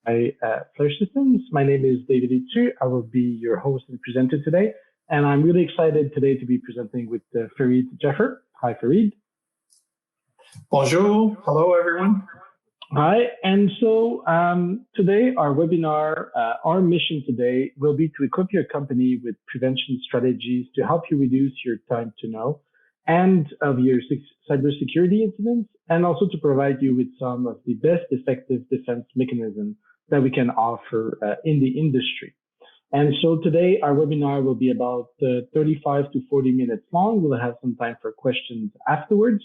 by Flare Systems. My name is David Itu. I will be your host and presenter today. And I'm really excited today to be presenting with Farid Jaffer. Hi, Farid. Bonjour. Hello, everyone. Hi. And so today, our webinar, our mission today will be to equip your company with prevention strategies to help you reduce your time to know and of your cybersecurity incidents, and also to provide you with some of the best effective defense mechanisms that we can offer in the industry. And so today, our webinar will be about 35 to 40 minutes long. We'll have some time for questions afterwards.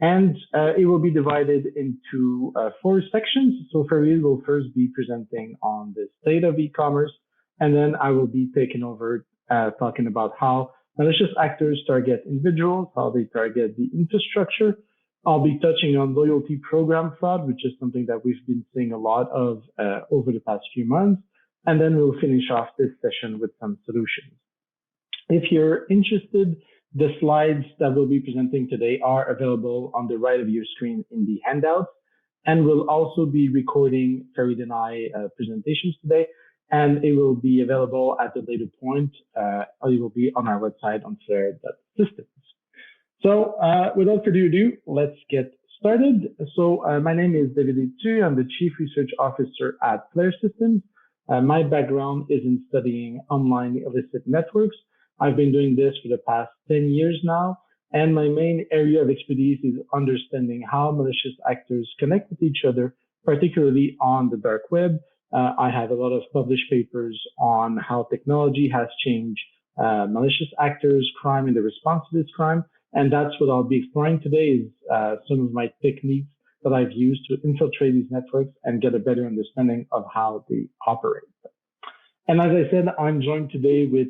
And it will be divided into 4 sections. So Farid will first be presenting on the state of e-commerce, and then I will be taking over talking about how malicious actors target individuals, how they target the infrastructure. I'll be touching on loyalty program fraud, which is something that we've been seeing a lot of over the past few months. And then we'll finish off this session with some solutions. If you're interested, the slides that we'll be presenting today are available on the right of your screen in the handouts. And we'll also be recording Farid and I presentations today. And it will be available at a later point. It will be on our website on flare.systems. So without further ado, let's get started. So my name is David Itu. I'm the Chief Research Officer at Flare Systems. My background is in studying online illicit networks. I've been doing this for the past 10 years now. And my main area of expertise is understanding how malicious actors connect with each other, particularly on the dark web. I have a lot of published papers on how technology has changed malicious actors, crime, and the response to this crime. And that's what I'll be exploring today is some of my techniques that I've used to infiltrate these networks and get a better understanding of how they operate. And as I said, I'm joined today with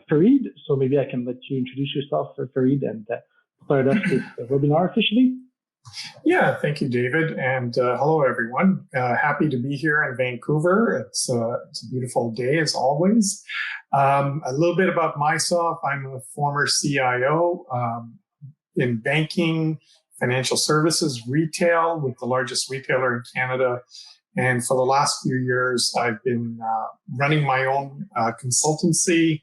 Farid. So maybe I can let you introduce yourself, Farid, and start off this webinar officially. Yeah, thank you, David. And hello, everyone. Happy to be here in Vancouver. It's a beautiful day, as always. A little bit about myself. I'm a former CIO in banking, financial services, retail, with the largest retailer in Canada. And for the last few years, I've been running my own consultancy,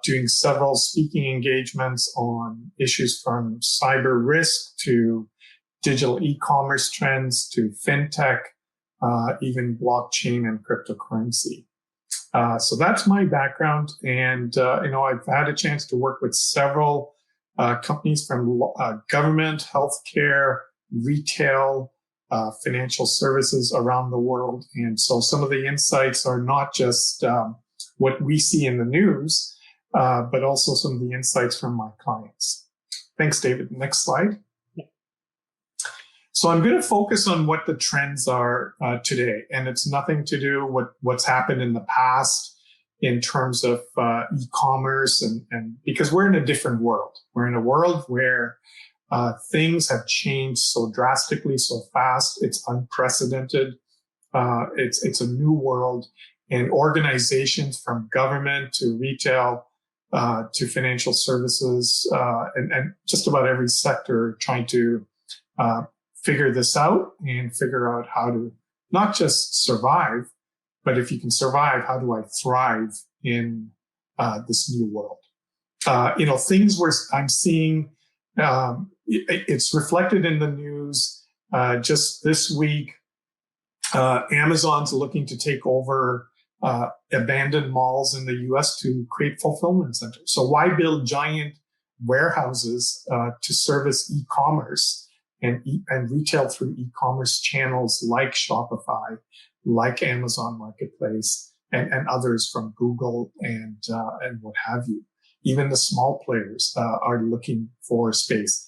doing several speaking engagements on issues from cyber risk to digital e-commerce trends to fintech, even blockchain and cryptocurrency. So that's my background. And, I've had a chance to work with several companies from government, healthcare, retail, financial services around the world. And so some of the insights are not just what we see in the news, but also some of the insights from my clients. Thanks, David. Next slide. So I'm going to focus on what the trends are today. And it's nothing to do with what's happened in the past in terms of e-commerce and because we're in a different world. We're in a world where things have changed so drastically, so fast. It's unprecedented. It's a new world, and organizations from government to retail to financial services and just about every sector trying to figure this out and figure out how to not just survive, but if you can survive, how do I thrive in this new world? Things where I'm seeing. It's reflected in the news. Just this week, Amazon's looking to take over abandoned malls in the US to create fulfillment centers. So why build giant warehouses to service e-commerce and retail through e-commerce channels like Shopify, like Amazon Marketplace, and others from Google and what have you. Even the small players are looking for space.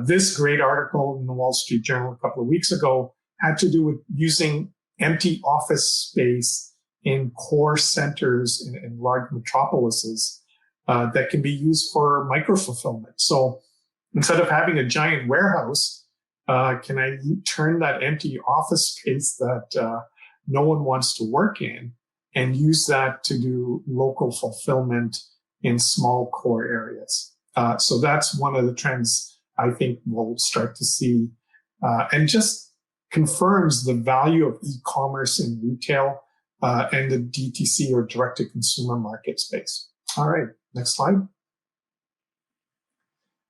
This great article in the Wall Street Journal a couple of weeks ago had to do with using empty office space in core centers in large metropolises that can be used for micro-fulfillment. So instead of having a giant warehouse, can I turn that empty office space that no one wants to work in and use that to do local fulfillment in small core areas? So that's one of the trends I think we'll start to see. And just confirms the value of e-commerce in retail and the DTC or direct-to-consumer market space. All right, next slide.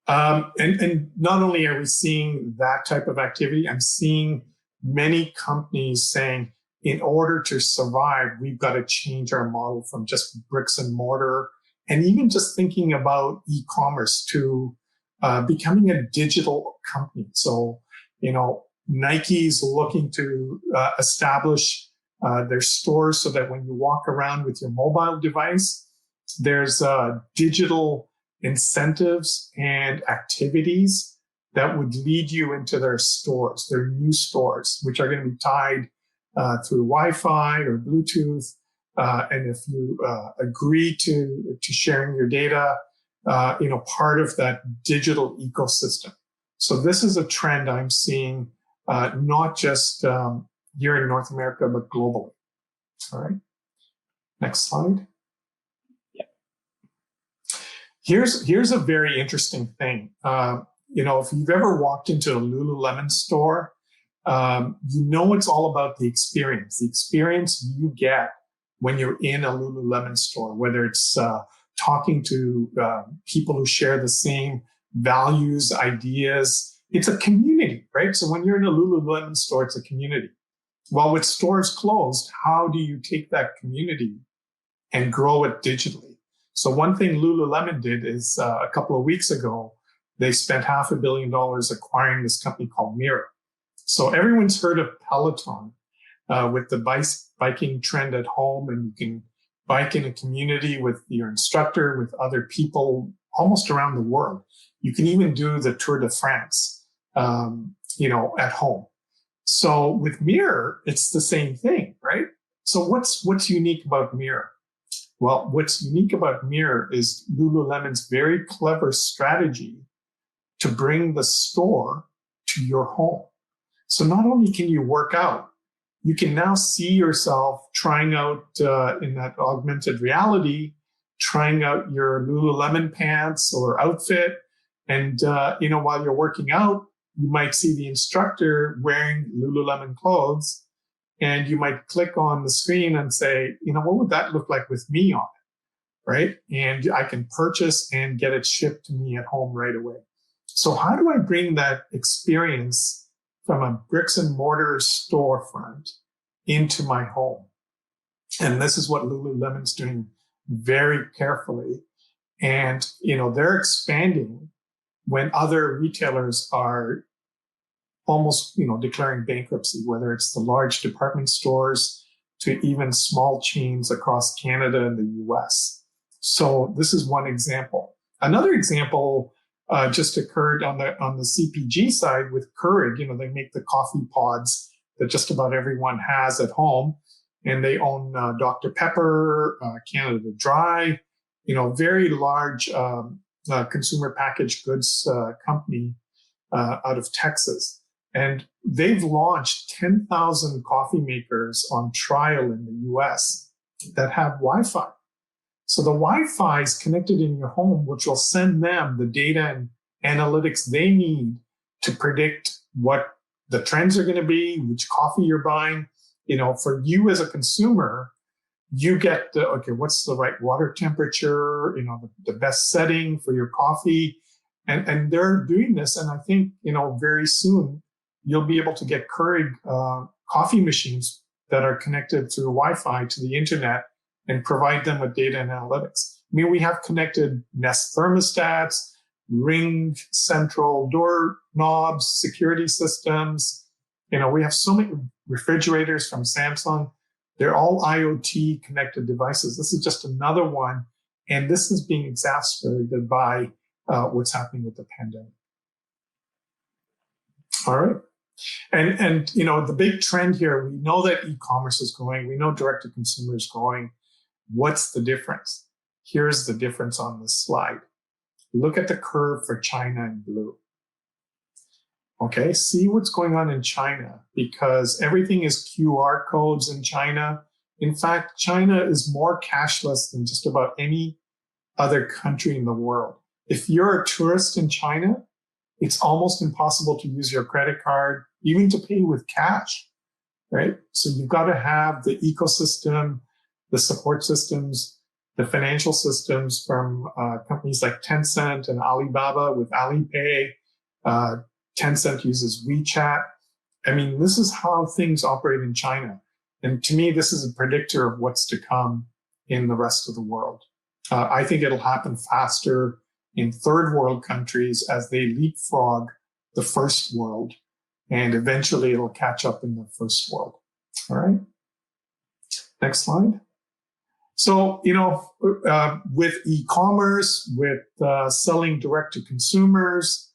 And not only are we seeing that type of activity, I'm seeing many companies saying, in order to survive, we've got to change our model from just bricks and mortar, and even just thinking about e-commerce to becoming a digital company. So, Nike's looking to establish their stores so that when you walk around with your mobile device, there's digital incentives and activities that would lead you into their stores, their new stores, which are going to be tied through Wi-Fi or Bluetooth. And if you agree to sharing your data, part of that digital ecosystem. So this is a trend I'm seeing, not just here in North America, but globally. All right. Next slide. Here's a very interesting thing. If you've ever walked into a Lululemon store, it's all about the experience you get when you're in a Lululemon store, whether it's talking to people who share the same values, ideas. It's a community, right? So when you're in a Lululemon store, it's a community. Well, with stores closed, how do you take that community and grow it digitally? So one thing Lululemon did is a couple of weeks ago, they spent $500 million acquiring this company called Mirror. So everyone's heard of Peloton with the biking trend at home, and you can bike in a community with your instructor, with other people almost around the world. You can even do the Tour de France, at home. So with Mirror, it's the same thing, right? So what's unique about Mirror? Well, what's unique about Mirror is Lululemon's very clever strategy to bring the store to your home. So not only can you work out, you can now see yourself trying out in that augmented reality, trying out your Lululemon pants or outfit. And, while you're working out, you might see the instructor wearing Lululemon clothes. And you might click on the screen and say, what would that look like with me on it, right? And I can purchase and get it shipped to me at home right away. So how do I bring that experience from a bricks and mortar storefront into my home? And this is what Lululemon's doing very carefully. And, they're expanding when other retailers are almost, declaring bankruptcy, whether it's the large department stores to even small chains across Canada and the US. So this is one example. Another example just occurred on the CPG side with Keurig. They make the coffee pods that just about everyone has at home, and they own Dr. Pepper, Canada Dry, very large consumer packaged goods company out of Texas. And they've launched 10,000 coffee makers on trial in the US that have Wi-Fi. So the Wi-Fi is connected in your home, which will send them the data and analytics they need to predict what the trends are going to be, which coffee you're buying. For you as a consumer, you get what's the right water temperature, the best setting for your coffee. And they're doing this. And I think, very soon, you'll be able to get Keurig coffee machines that are connected through Wi-Fi to the internet and provide them with data and analytics. We have connected Nest thermostats, Ring central door knobs, security systems. We have so many refrigerators from Samsung. They're all IoT connected devices. This is just another one. And this is being exacerbated by what's happening with the pandemic. All right. And the big trend here, we know that e-commerce is growing. We know direct to consumer is growing. What's the difference? Here's the difference on this slide. Look at the curve for China in blue. Okay, see what's going on in China, because everything is QR codes in China. In fact, China is more cashless than just about any other country in the world. If you're a tourist in China, it's almost impossible to use your credit card even to pay with cash, right? So you've got to have the ecosystem, the support systems, the financial systems from companies like Tencent and Alibaba with Alipay. Tencent uses WeChat. I mean, this is how things operate in China. And to me, this is a predictor of what's to come in the rest of the world. I think it'll happen faster in third world countries as they leapfrog the first world, and eventually it'll catch up in the first world. All right. Next slide. So, with e-commerce, with selling direct to consumers,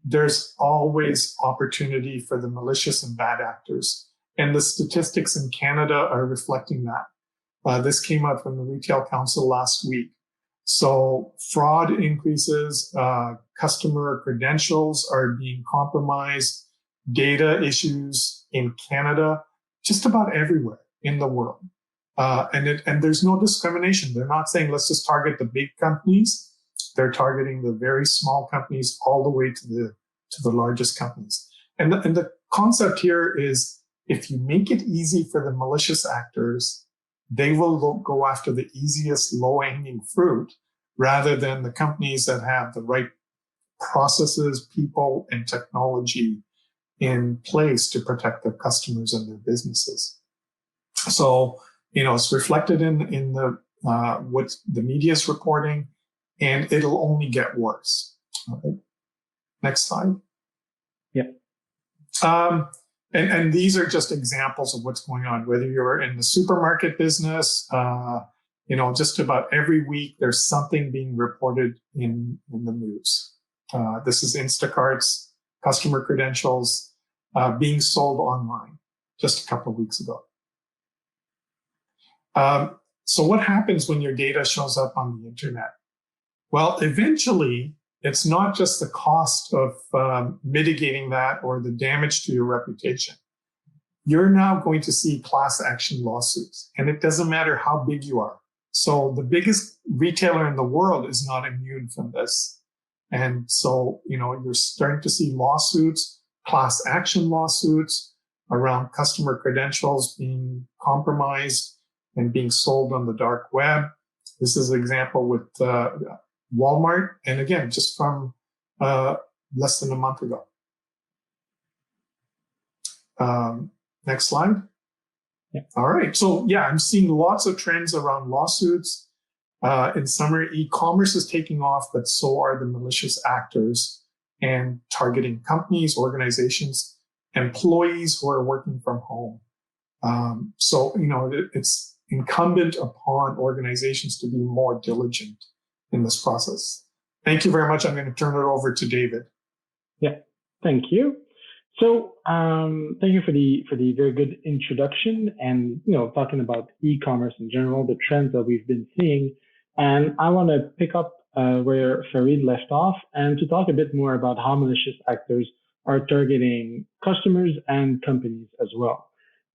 there's always opportunity for the malicious and bad actors. And the statistics in Canada are reflecting that. This came out from the Retail Council last week. So fraud increases, customer credentials are being compromised, data issues in Canada, just about everywhere in the world. And there's no discrimination. They're not saying, let's just target the big companies. They're targeting the very small companies all the way to the largest companies. And the concept here is, if you make it easy for the malicious actors, they will go after the easiest low-hanging fruit rather than the companies that have the right processes, people, and technology in place to protect their customers and their businesses. So, it's reflected in the what the media is reporting, and it'll only get worse. All right. Next slide. Yep. And these are just examples of what's going on, whether you're in the supermarket business, just about every week, there's something being reported in the news. This is Instacart's customer credentials being sold online just a couple of weeks ago. So what happens when your data shows up on the internet? Well, eventually, it's not just the cost of mitigating that or the damage to your reputation. You're now going to see class action lawsuits, and it doesn't matter how big you are. So the biggest retailer in the world is not immune from this. And so, you're starting to see lawsuits, class action lawsuits around customer credentials being compromised and being sold on the dark web. This is an example with Walmart, and again, just from less than a month ago. Next slide. Yeah. All right. So I'm seeing lots of trends around lawsuits. In summary, e-commerce is taking off, but so are the malicious actors and targeting companies, organizations, employees who are working from home. So it's incumbent upon organizations to be more diligent in this process. Thank you very much. I'm going to turn it over to David. Yeah, thank you. So thank you for the very good introduction and talking about e-commerce in general, the trends that we've been seeing. And I want to pick up where Farid left off and to talk a bit more about how malicious actors are targeting customers and companies as well.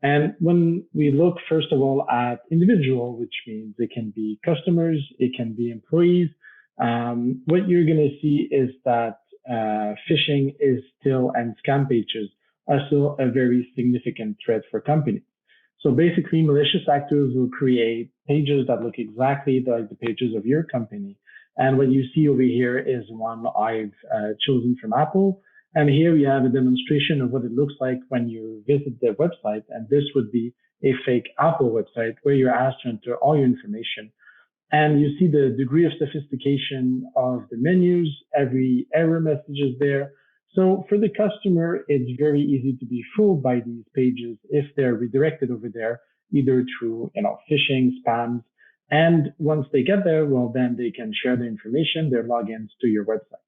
And when we look, first of all, at individual, which means it can be customers, it can be employees, what you're going to see is that phishing is still, and scam pages are still a very significant threat for companies. So basically, malicious actors will create pages that look exactly like the pages of your company. And what you see over here is one I've chosen from Apple. And here we have a demonstration of what it looks like when you visit their website. And this would be a fake Apple website where you're asked to enter all your information. And you see the degree of sophistication of the menus, every error message is there. So for the customer, it's very easy to be fooled by these pages if they're redirected over there, either through phishing, spams. And once they get there, well, then they can share the information, their logins to your website.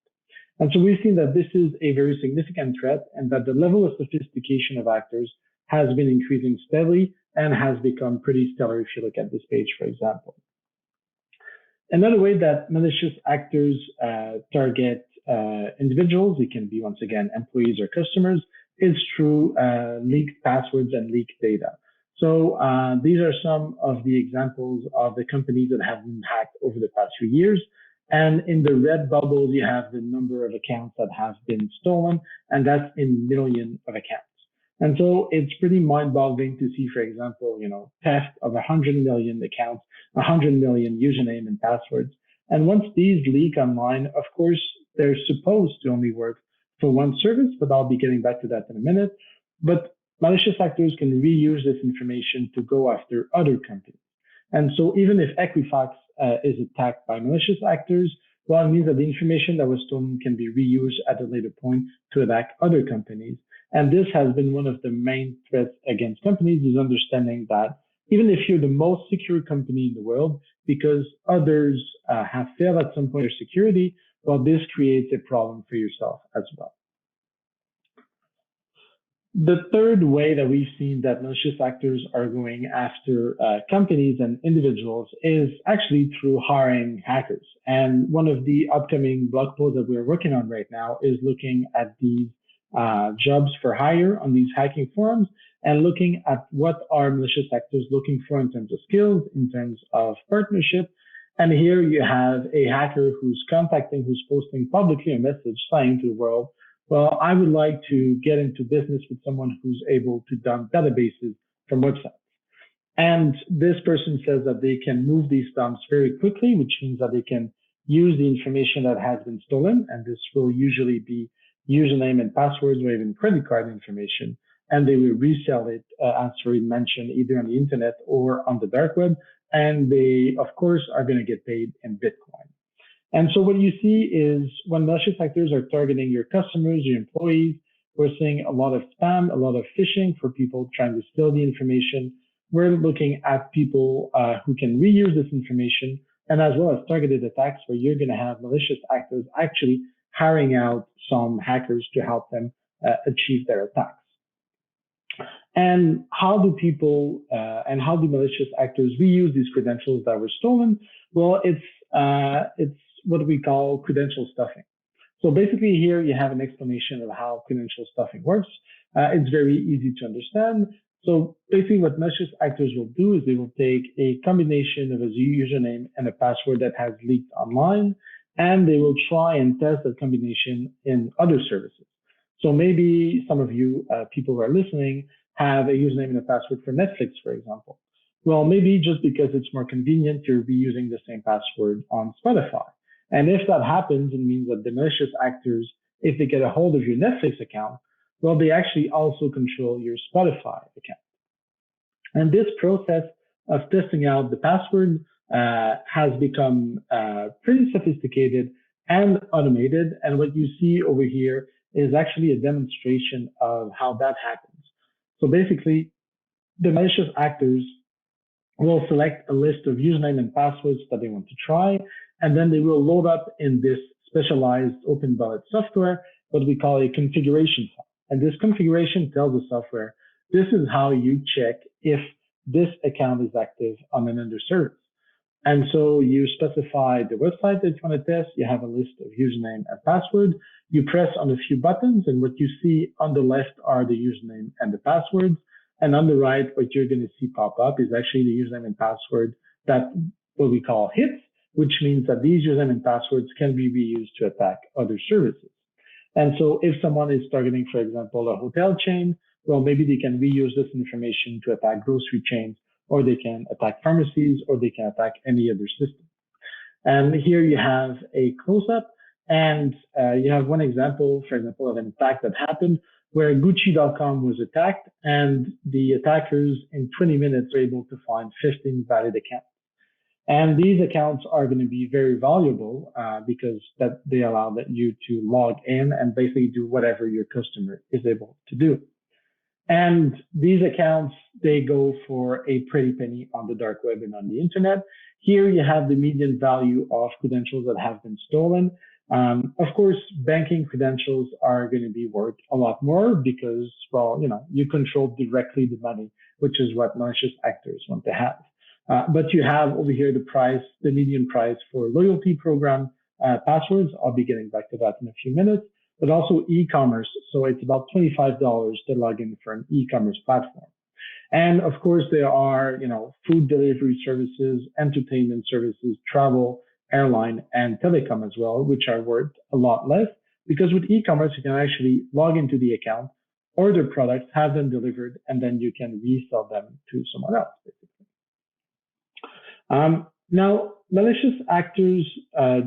And so we've seen that this is a very significant threat and that the level of sophistication of actors has been increasing steadily and has become pretty stellar if you look at this page, for example. Another way that malicious actors target individuals, it can be, once again, employees or customers, is through leaked passwords and leaked data. So these are some of the examples of the companies that have been hacked over the past few years. And in the red bubbles, you have the number of accounts that have been stolen, and that's in millions of accounts. And so it's pretty mind-boggling to see, for example, theft of 100 million accounts, 100 million username and passwords. And once these leak online, of course, they're supposed to only work for one service, but I'll be getting back to that in a minute. But malicious actors can reuse this information to go after other companies. And so even if Equifax is attacked by malicious actors, well, it means that the information that was stolen can be reused at a later point to attack other companies. And this has been one of the main threats against companies, is understanding that even if you're the most secure company in the world, because others have failed at some point of security, well, this creates a problem for yourself as well. The third way that we've seen that malicious actors are going after companies and individuals is actually through hiring hackers. And one of the upcoming blog posts that we're working on right now is looking at these jobs for hire on these hacking forums and looking at what are malicious actors looking for in terms of skills, in terms of partnership. And here you have a hacker who's posting publicly a message saying to the world, well, I would like to get into business with someone who's able to dump databases from websites. And this person says that they can move these dumps very quickly, which means that they can use the information that has been stolen. And this will usually be username and passwords or even credit card information. And they will resell it, as Fareed mentioned, either on the internet or on the dark web. And they, of course, are going to get paid in Bitcoin. And so what you see is when malicious actors are targeting your customers, your employees, we're seeing a lot of spam, a lot of phishing for people trying to steal the information. We're looking at people who can reuse this information, and as well as targeted attacks where you're going to have malicious actors actually hiring out some hackers to help them achieve their attacks. And how do malicious actors reuse these credentials that were stolen? Well, it's what we call credential stuffing. So basically here you have an explanation of how credential stuffing works. It's very easy to understand. So basically what malicious actors will do is they will take a combination of a username and a password that has leaked online, and they will try and test that combination in other services. So maybe some of you people who are listening have a username and a password for Netflix, for example. Well, maybe just because it's more convenient, you'll be using the same password on Spotify. And if that happens, it means that the malicious actors, if they get a hold of your Netflix account, well, they actually also control your Spotify account. And this process of testing out the password has become pretty sophisticated and automated. And what you see over here is actually a demonstration of how that happens. So basically, the malicious actors will select a list of username and passwords that they want to try, and then they will load up in this specialized open bullet software, what we call a configuration file. And this configuration tells the software, this is how you check if this account is active on an under service. And so you specify the website that you want to test. You have a list of username and password. You press on a few buttons, and what you see on the left are the username and the passwords. And on the right, what you're going to see pop up is actually the username and password that what we call hits, which means that these username and passwords can be reused to attack other services. And so if someone is targeting, for example, a hotel chain, well, maybe they can reuse this information to attack grocery chains, or they can attack pharmacies, or they can attack any other system. And here you have a close-up, and you have one example, for example, of an attack that happened where Gucci.com was attacked, and the attackers in 20 minutes were able to find 15 valid accounts. And these accounts are going to be very valuable because that they allow that you to log in and basically do whatever your customer is able to do. And these accounts, they go for a pretty penny on the dark web and on the internet. Here you have the median value of credentials that have been stolen. Of course, banking credentials are going to be worth a lot more because, well, you control directly the money, which is what malicious actors want to have. But you have over here the median price for loyalty program passwords. I'll be getting back to that in a few minutes, but also e-commerce. So it's about $25 to log in for an e-commerce platform. And of course, there are, food delivery services, entertainment services, travel, airline, and telecom as well, which are worth a lot less because with e-commerce, you can actually log into the account, order products, have them delivered, and then you can resell them to someone else. Now, malicious actors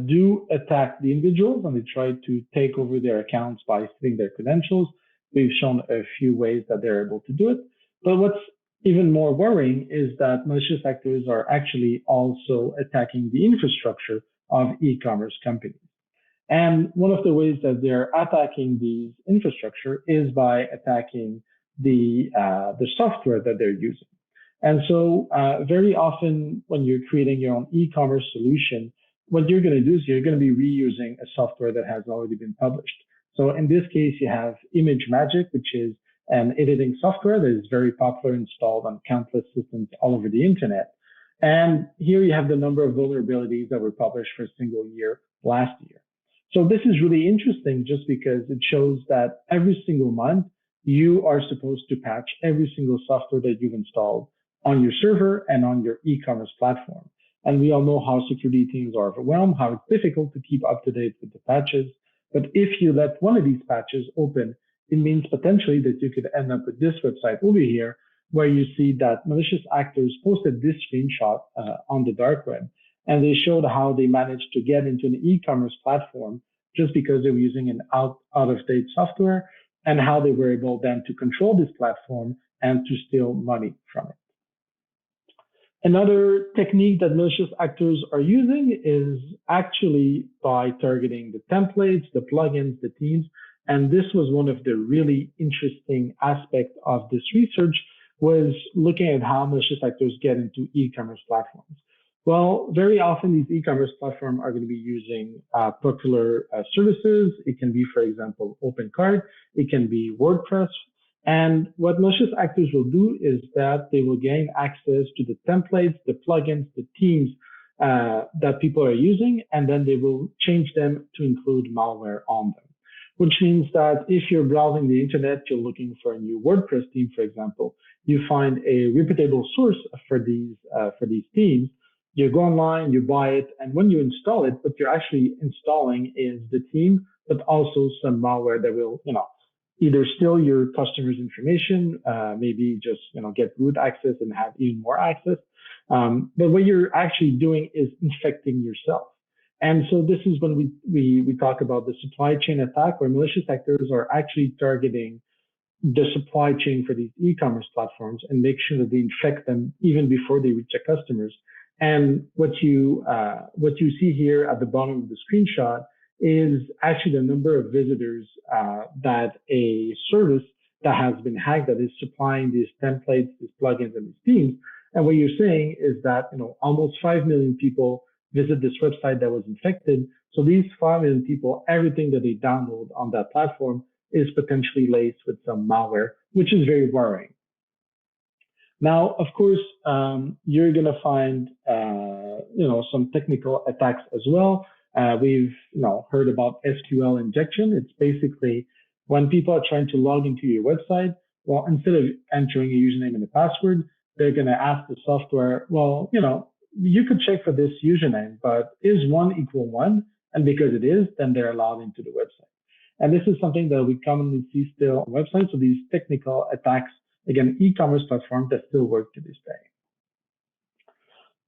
do attack the individuals and they try to take over their accounts by stealing their credentials. We've shown a few ways that they're able to do it. But what's even more worrying is that malicious actors are actually also attacking the infrastructure of e-commerce companies. And one of the ways that they're attacking these infrastructure is by attacking the software that they're using. And so very often when you're creating your own e-commerce solution, what you're going to do is you're going to be reusing a software that has already been published. So in this case, you have ImageMagick, which is an editing software that is very popular, installed on countless systems all over the internet. And here you have the number of vulnerabilities that were published for a single year last year. So this is really interesting just because it shows that every single month you are supposed to patch every single software that you've installed on your server and on your e-commerce platform. And we all know how security teams are overwhelmed, how it's difficult to keep up to date with the patches. But if you let one of these patches open, it means potentially that you could end up with this website over here, where you see that malicious actors posted this screenshot on the dark web, and they showed how they managed to get into an e-commerce platform just because they were using an out-of-date software, and how they were able then to control this platform and to steal money from it. Another technique that malicious actors are using is actually by targeting the templates, the plugins, the themes. And this was one of the really interesting aspects of this research, was looking at how malicious actors get into e-commerce platforms. Well, very often these e-commerce platforms are going to be using popular services. It can be, for example, OpenCart. It can be WordPress. And what malicious actors will do is that they will gain access to the templates, the plugins, the themes that people are using, and then they will change them to include malware on them. Which means that if you're browsing the internet, you're looking for a new WordPress theme, for example, you find a reputable source for these themes. You go online, you buy it, and when you install it, what you're actually installing is the theme, but also some malware that will, either steal your customer's information, maybe just, get root access and have even more access. But what you're actually doing is infecting yourself. And so this is when we talk about the supply chain attack, where malicious actors are actually targeting the supply chain for these e-commerce platforms and make sure that they infect them even before they reach their customers. And what you see here at the bottom of the screenshot is actually the number of visitors that a service that has been hacked, that is supplying these templates, these plugins, and these themes. And what you're saying is that almost 5 million people visit this website that was infected. So these 5 million people, everything that they download on that platform is potentially laced with some malware, which is very worrying. Now, of course, you're going to find, some technical attacks as well. We've, heard about SQL injection. It's basically when people are trying to log into your website, well, instead of entering a username and a password, they're going to ask the software, well, you could check for this username, but is 1 equal 1? And because it is, then they're allowed into the website. And this is something that we commonly see still on websites. So these technical attacks, again, e-commerce platforms that still work to this day.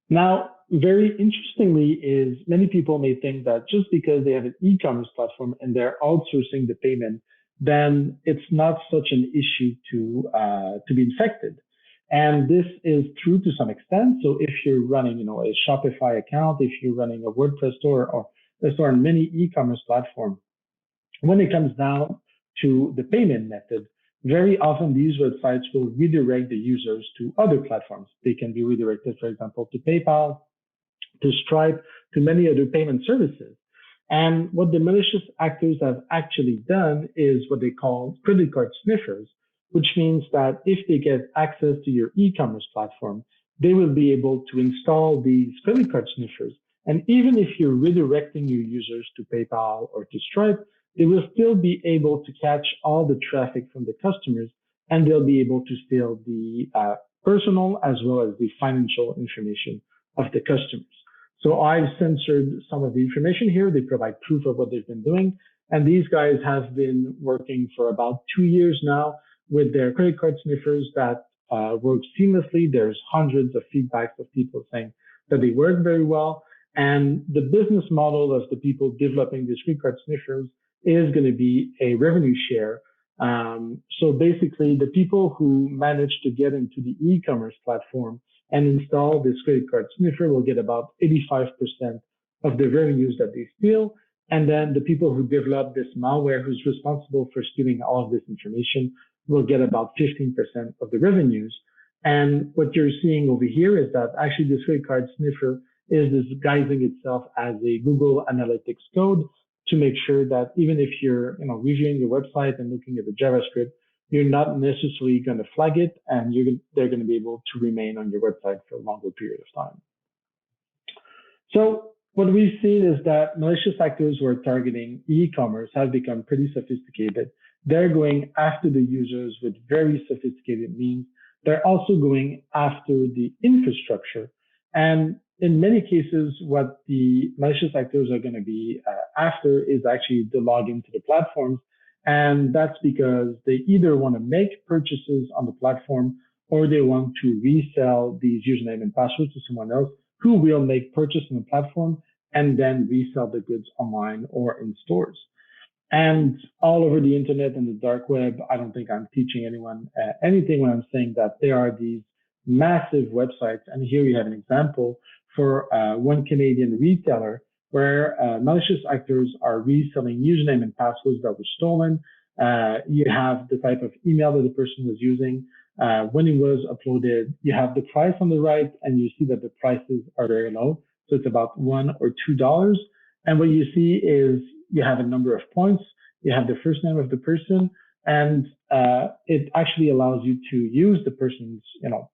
Now, very interestingly is many people may think that just because they have an e-commerce platform and they're outsourcing the payment, then it's not such an issue to be infected. And this is true to some extent. So if you're running, a Shopify account, if you're running a WordPress store or a store on many e-commerce platforms, when it comes down to the payment method, very often these websites will redirect the users to other platforms. They can be redirected, for example, to PayPal, to Stripe, to many other payment services. And what the malicious actors have actually done is what they call credit card sniffers, which means that if they get access to your e-commerce platform, they will be able to install these credit card sniffers. And even if you're redirecting your users to PayPal or to Stripe, they will still be able to catch all the traffic from the customers, and they'll be able to steal the personal as well as the financial information of the customers. So I've censored some of the information here. They provide proof of what they've been doing. And these guys have been working for about 2 years now. with their credit card sniffers that work seamlessly. There's hundreds of feedbacks of people saying that they work very well. And the business model of the people developing these credit card sniffers is going to be a revenue share. So basically, the people who manage to get into the e-commerce platform and install this credit card sniffer will get about 85% of the revenues that they steal. And then the people who develop this malware, who's responsible for stealing all of this information, will get about 15% of the revenues. And what you're seeing over here is that actually this credit card sniffer is disguising itself as a Google Analytics code to make sure that even if you're, reviewing your website and looking at the JavaScript, you're not necessarily going to flag it, and they're going to be able to remain on your website for a longer period of time. So what we've seen is that malicious actors who are targeting e-commerce have become pretty sophisticated. They're going after the users with very sophisticated means. They're also going after the infrastructure. And in many cases, what the malicious actors are going to be after is actually the login to the platforms. And that's because they either want to make purchases on the platform or they want to resell these username and passwords to someone else who will make purchase on the platform and then resell the goods online or in stores. And all over the internet and the dark web, I don't think I'm teaching anyone anything when I'm saying that there are these massive websites. And here we have an example for one Canadian retailer where malicious actors are reselling username and passwords that were stolen. You have the type of email that the person was using when it was uploaded. You have the price on the right, and you see that the prices are very low. So it's about $1 or $2. And what you see is you have a number of points. You have the first name of the person, and it actually allows you to use the person's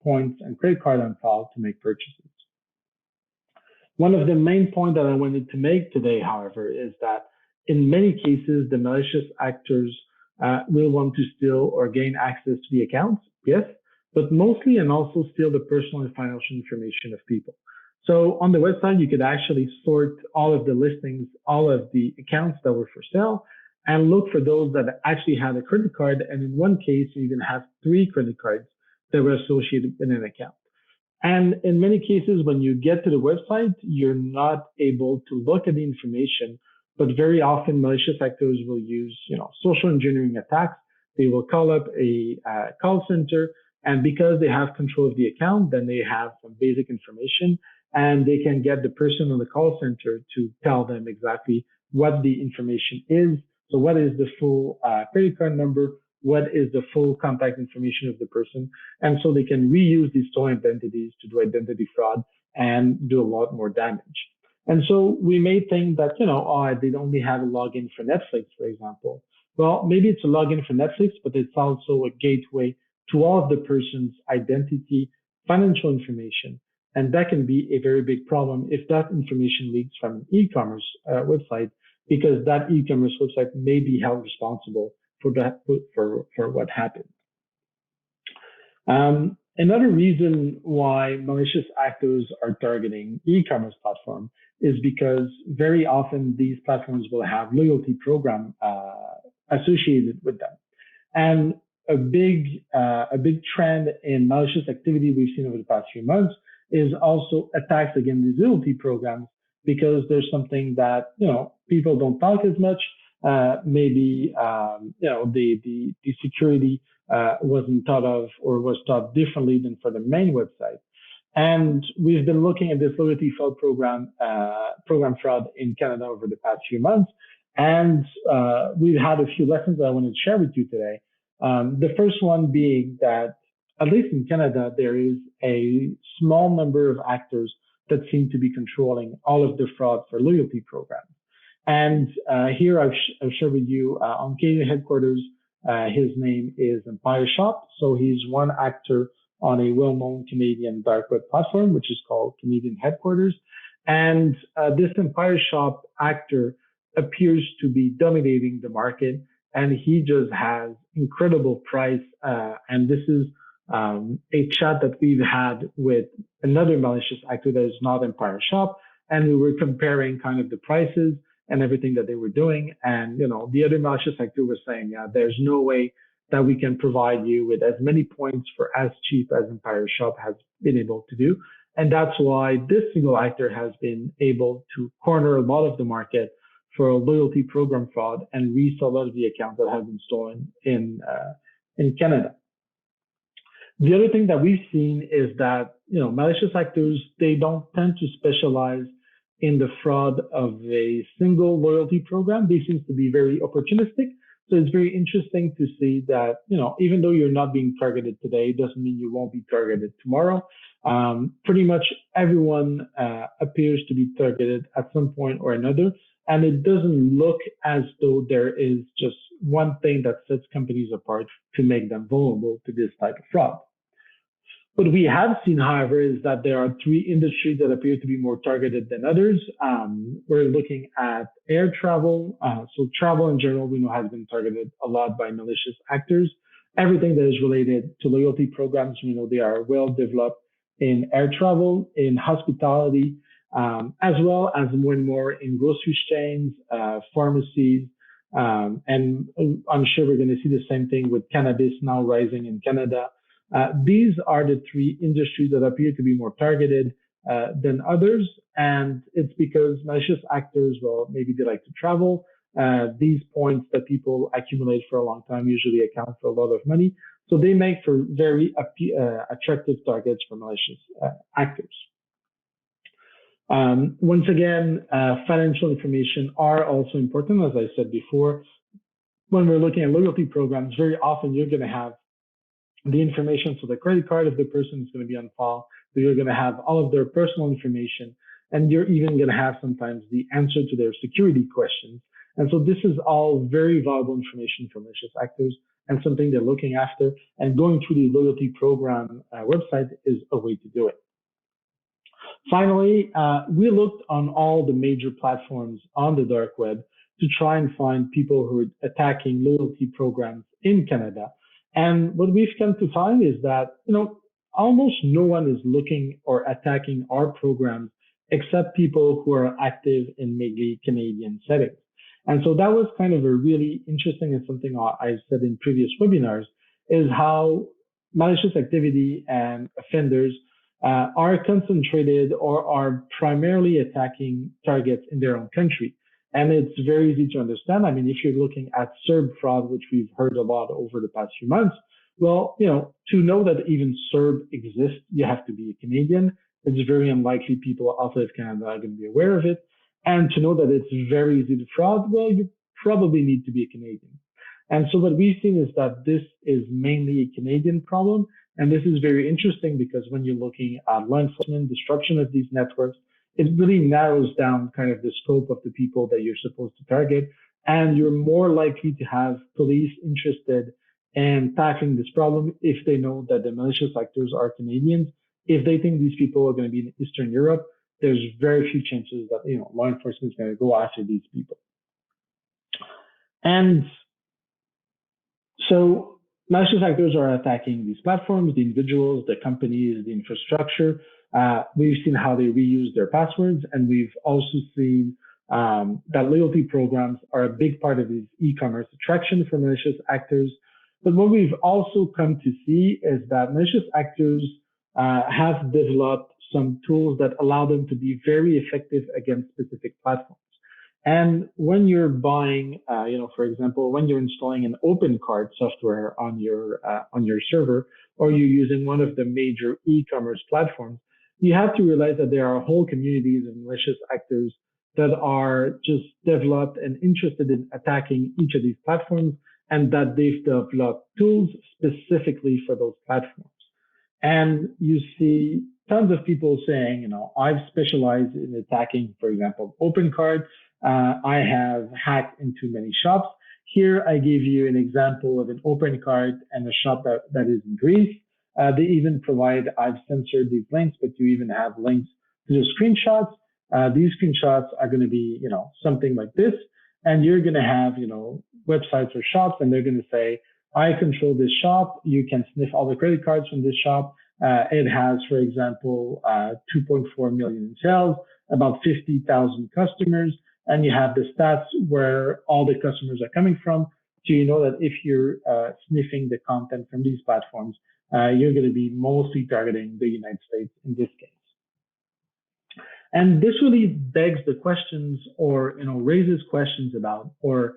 points and credit card on file to make purchases. One of the main points that I wanted to make today, however, is that in many cases, the malicious actors will want to steal or gain access to the accounts, yes, but mostly and also steal the personal and financial information of people. So on the website, you could actually sort all of the listings, all of the accounts that were for sale, and look for those that actually had a credit card. And in one case, you even have 3 credit cards that were associated with an account. And in many cases, when you get to the website, you're not able to look at the information, but very often malicious actors will use, social engineering attacks. They will call up a call center, and because they have control of the account, then they have some basic information, and they can get the person on the call center to tell them exactly what the information is. So what is the full credit card number? What is the full contact information of the person? And so they can reuse these stolen identities to do identity fraud and do a lot more damage. And so we may think that, they only have a login for Netflix, for example. Well, maybe it's a login for Netflix, but it's also a gateway to all of the person's identity, financial information. And that can be a very big problem if that information leaks from an e-commerce website, because that e-commerce website may be held responsible for what happened. Another reason why malicious actors are targeting e-commerce platform is because very often these platforms will have loyalty program associated with them. And a big trend in malicious activity we've seen over the past few months is also attacks against these loyalty programs, because there's something that people don't talk as much. Maybe the security wasn't thought of or was thought differently than for the main website. And we've been looking at this loyalty fraud program fraud in Canada over the past few months. And we've had a few lessons that I wanted to share with you today. The first one being that, at least in Canada, there is a small number of actors that seem to be controlling all of the fraud for loyalty programs. And here I've shared with you on Canadian headquarters, his name is Empire Shop. So he's one actor on a well-known Canadian dark web platform, which is called Canadian Headquarters. And this Empire Shop actor appears to be dominating the market, and he just has incredible price. And this is a chat that we've had with another malicious actor that is not Empire Shop, and we were comparing kind of the prices and everything that they were doing. And the other malicious actor was saying, yeah, there's no way that we can provide you with as many points for as cheap as Empire Shop has been able to do. And that's why this single actor has been able to corner a lot of the market for loyalty program fraud and resell a lot of the accounts that have been stolen in Canada. The other thing that we've seen is that, malicious actors, they don't tend to specialize in the fraud of a single loyalty program. They seem to be very opportunistic. So it's very interesting to see that, even though you're not being targeted today, doesn't mean you won't be targeted tomorrow. Pretty much everyone appears to be targeted at some point or another. And it doesn't look as though there is just one thing that sets companies apart to make them vulnerable to this type of fraud. What we have seen, however, is that there are three industries that appear to be more targeted than others. We're looking at air travel. So travel in general, we know has been targeted a lot by malicious actors. Everything that is related to loyalty programs, we know they are well developed in air travel, in hospitality, as well as more and more in grocery chains, pharmacies, and I'm sure we're going to see the same thing with cannabis now rising in Canada. These are the three industries that appear to be more targeted than others. And it's because malicious actors, well, maybe they like to travel. These points that people accumulate for a long time usually account for a lot of money. So they make for very attractive targets for malicious actors. Once again, financial information are also important. As I said before, when we're looking at loyalty programs, very often you're going to have the information. So the credit card of the person is going to be on file. So you're going to have all of their personal information, and you're even going to have sometimes the answer to their security questions. And so this is all very valuable information for malicious actors and something they're looking after. And going through the loyalty program website is a way to do it. Finally, we looked on all the major platforms on the dark web to try and find people who are attacking loyalty programs in Canada. And what we've come to find is that, almost no one is looking or attacking our programs except people who are active in mainly Canadian settings. And so that was kind of a really interesting and something I said in previous webinars is how malicious activity and offenders are concentrated or are primarily attacking targets in their own country. And it's very easy to understand. I mean, if you're looking at Serb fraud, which we've heard a lot over the past few months, well, to know that even Serb exists, you have to be a Canadian. It's very unlikely people outside of Canada are going to be aware of it. And to know that it's very easy to fraud, well, you probably need to be a Canadian. And so what we've seen is that this is mainly a Canadian problem. And this is very interesting because when you're looking at law enforcement, destruction of these networks, it really narrows down kind of the scope of the people that you're supposed to target. And you're more likely to have police interested in tackling this problem if they know that the malicious actors are Canadians. If they think these people are going to be in Eastern Europe, there's very few chances that, law enforcement is going to go after these people. And so malicious actors are attacking these platforms, the individuals, the companies, the infrastructure. We've seen how they reuse their passwords, and we've also seen that loyalty programs are a big part of this e-commerce attraction for malicious actors. But what we've also come to see is that malicious actors have developed some tools that allow them to be very effective against specific platforms. And when you're buying, for example, when you're installing an OpenCard software on your server, or you're using one of the major e-commerce platforms, you have to realize that there are whole communities of malicious actors that are just developed and interested in attacking each of these platforms, and that they've developed tools specifically for those platforms. And you see tons of people saying, I've specialized in attacking, for example, OpenCard. I have hacked into many shops. Here, I give you an example of an OpenCard and a shop that is in Greece. They even provide, I've censored these links, but you even have links to the screenshots. These screenshots are going to be, something like this. And you're going to have, websites or shops, and they're going to say, I control this shop. You can sniff all the credit cards from this shop. It has, for example, 2.4 million in sales, about 50,000 customers. And you have the stats where all the customers are coming from. So you know that if you're sniffing the content from these platforms, you're going to be mostly targeting the United States in this case. And this really begs the questions or, raises questions about, or,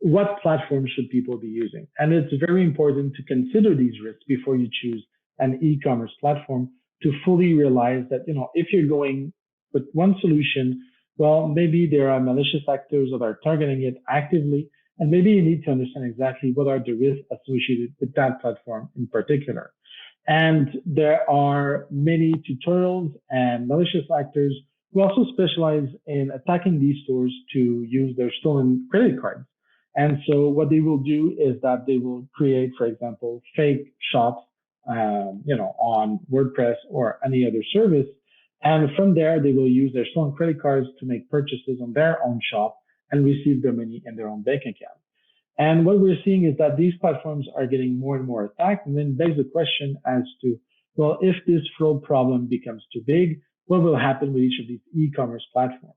what platform should people be using? And it's very important to consider these risks before you choose an e-commerce platform to fully realize that, if you're going with one solution, well, maybe there are malicious actors that are targeting it actively. And maybe you need to understand exactly what are the risks associated with that platform in particular. And there are many tutorials and malicious actors who also specialize in attacking these stores to use their stolen credit cards. And so what they will do is that they will create, for example, fake shops, on WordPress or any other service. And from there, they will use their stolen credit cards to make purchases on their own shop and receive their money in their own bank account. And what we're seeing is that these platforms are getting more and more attacked. And then begs the question as to, well, if this fraud problem becomes too big, what will happen with each of these e-commerce platforms?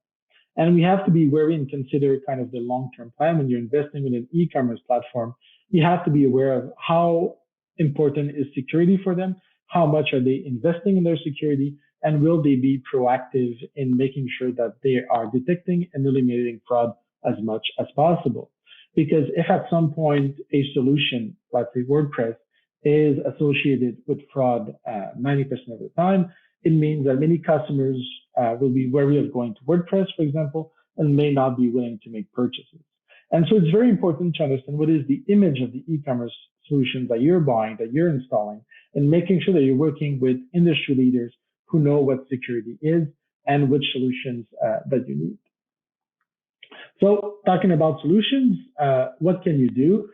And we have to be wary and consider kind of the long-term plan when you're investing in an e-commerce platform. You have to be aware of how important is security for them, how much are they investing in their security, and will they be proactive in making sure that they are detecting and eliminating fraud as much as possible. Because if at some point a solution, like say WordPress, is associated with fraud 90% of the time, it means that many customers will be wary of going to WordPress, for example, and may not be willing to make purchases. And so it's very important to understand what is the image of the e-commerce solutions that you're buying, that you're installing, and making sure that you're working with industry leaders who know what security is and which solutions that you need. So talking about solutions, what can you do?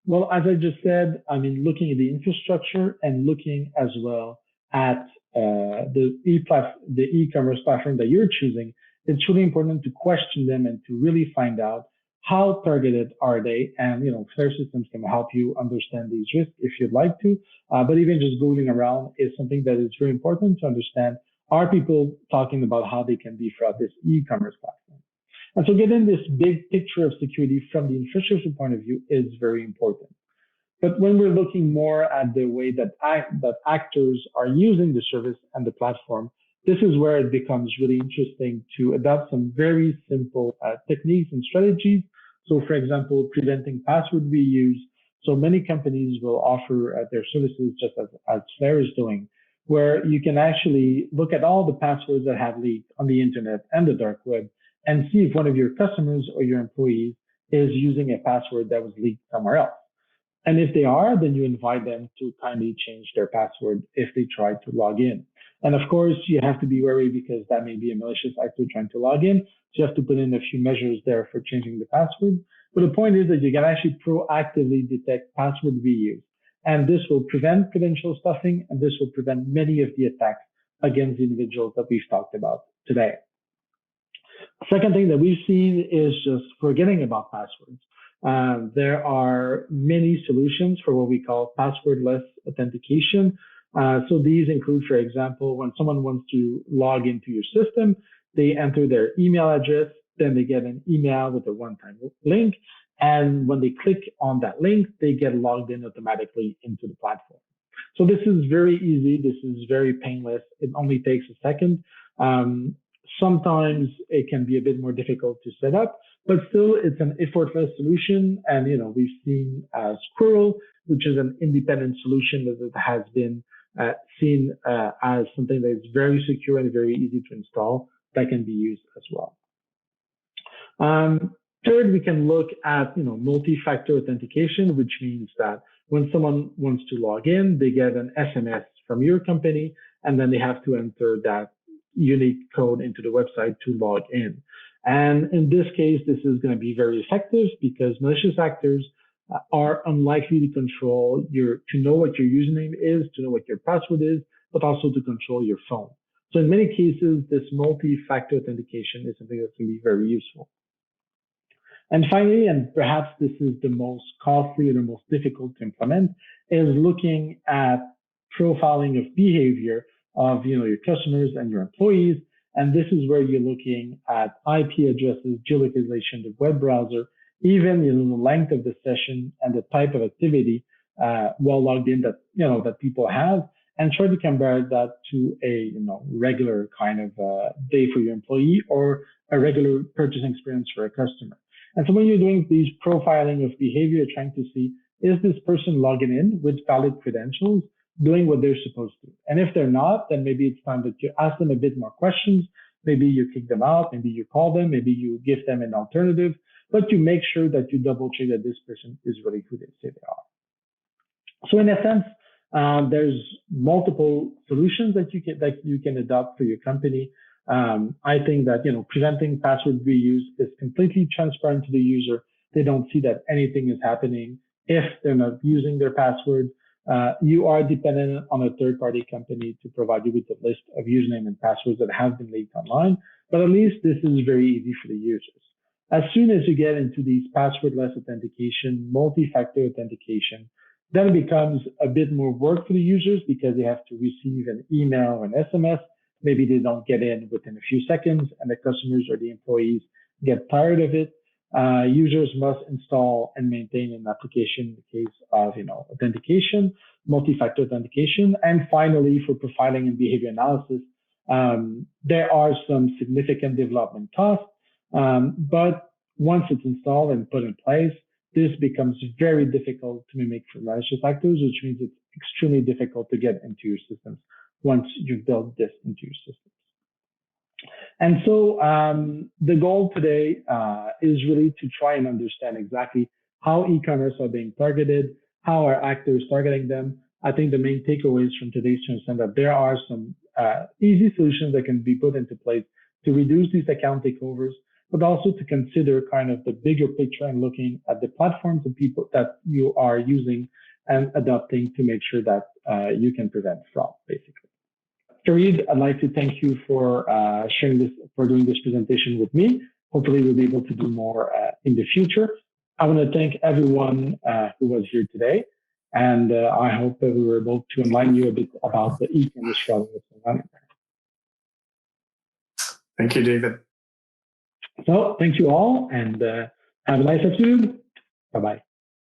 Well, as I just said, looking at the infrastructure and looking as well at the e-commerce platform that you're choosing, it's really important to question them and to really find out how targeted are they. And, Flare Systems can help you understand these risks if you'd like to. But even just Googling around is something that is very important to understand. Are people talking about how they can defraud this e-commerce platform? And so getting this big picture of security from the infrastructure point of view is very important. But when we're looking more at the way that actors are using the service and the platform, this is where it becomes really interesting to adopt some very simple techniques and strategies. So, for example, preventing password reuse. So many companies will offer their services just as Flare is doing, where you can actually look at all the passwords that have leaked on the internet and the dark web and see if one of your customers or your employees is using a password that was leaked somewhere else. And if they are, then you invite them to kindly change their password if they try to log in. And of course, you have to be wary because that may be a malicious actor trying to log in. So you have to put in a few measures there for changing the password. But the point is that you can actually proactively detect password reuse. And this will prevent credential stuffing, and this will prevent many of the attacks against the individuals that we've talked about today. Second thing that we've seen is just forgetting about passwords. There are many solutions for what we call passwordless authentication. So these include, for example, when someone wants to log into your system, they enter their email address, then they get an email with a one-time link. And when they click on that link, they get logged in automatically into the platform. So this is very easy. This is very painless. It only takes a second. Sometimes it can be a bit more difficult to set up, but still it's an effortless solution. And, we've seen Squirrel, which is an independent solution that has been seen as something that is very secure and very easy to install that can be used as well. Third, we can look at, multi-factor authentication, which means that when someone wants to log in, they get an SMS from your company, and then they have to enter that unique code into the website to log in. And in this case, this is going to be very effective because malicious actors are unlikely to know what your username is, to know what your password is, but also to control your phone. So in many cases, this multi-factor authentication is something that can be very useful. And finally, and perhaps this is the most costly or the most difficult to implement, is looking at profiling of behavior of your customers and your employees. And this is where you're looking at IP addresses, geolocalization, the web browser, even the length of the session and the type of activity while logged in that that people have, and try to compare that to a regular kind of day for your employee or a regular purchasing experience for a customer. And so when you're doing these profiling of behavior, you're trying to see, is this person logging in with valid credentials, doing what they're supposed to? And if they're not, then maybe it's time that you ask them a bit more questions. Maybe you kick them out, maybe you call them, maybe you give them an alternative, but you make sure that you double check that this person is really who they say they are. So in a sense, there's multiple solutions that you can adopt for your company. I think that preventing password reuse is completely transparent to the user. They don't see that anything is happening if they're not using their password. You are dependent on a third-party company to provide you with a list of username and passwords that have been leaked online, but at least this is very easy for the users. As soon as you get into these passwordless authentication, multi-factor authentication, then it becomes a bit more work for the users because they have to receive an email or an SMS. Maybe they don't get in within a few seconds, and the customers or the employees get tired of it. Users must install and maintain an application in the case of authentication, multi-factor authentication, and finally for profiling and behavior analysis. There are some significant development costs, but once it's installed and put in place, this becomes very difficult to mimic for malicious actors, which means it's extremely difficult to get into your systems once you've built this into your systems. And so the goal today is really to try and understand exactly how e-commerce are being targeted, how are actors targeting them. I think the main takeaways from today's to understand that there are some easy solutions that can be put into place to reduce these account takeovers, but also to consider kind of the bigger picture and looking at the platforms and people that you are using and adopting to make sure that you can prevent fraud, basically. Fareed, I'd like to thank you for sharing this, for doing this presentation with me. Hopefully we'll be able to do more in the future. I want to thank everyone who was here today. And I hope that we were able to enlighten you a bit about the e-commerce fraud that's going on. Thank you, David. So thank you all, and have a nice afternoon. Bye-bye.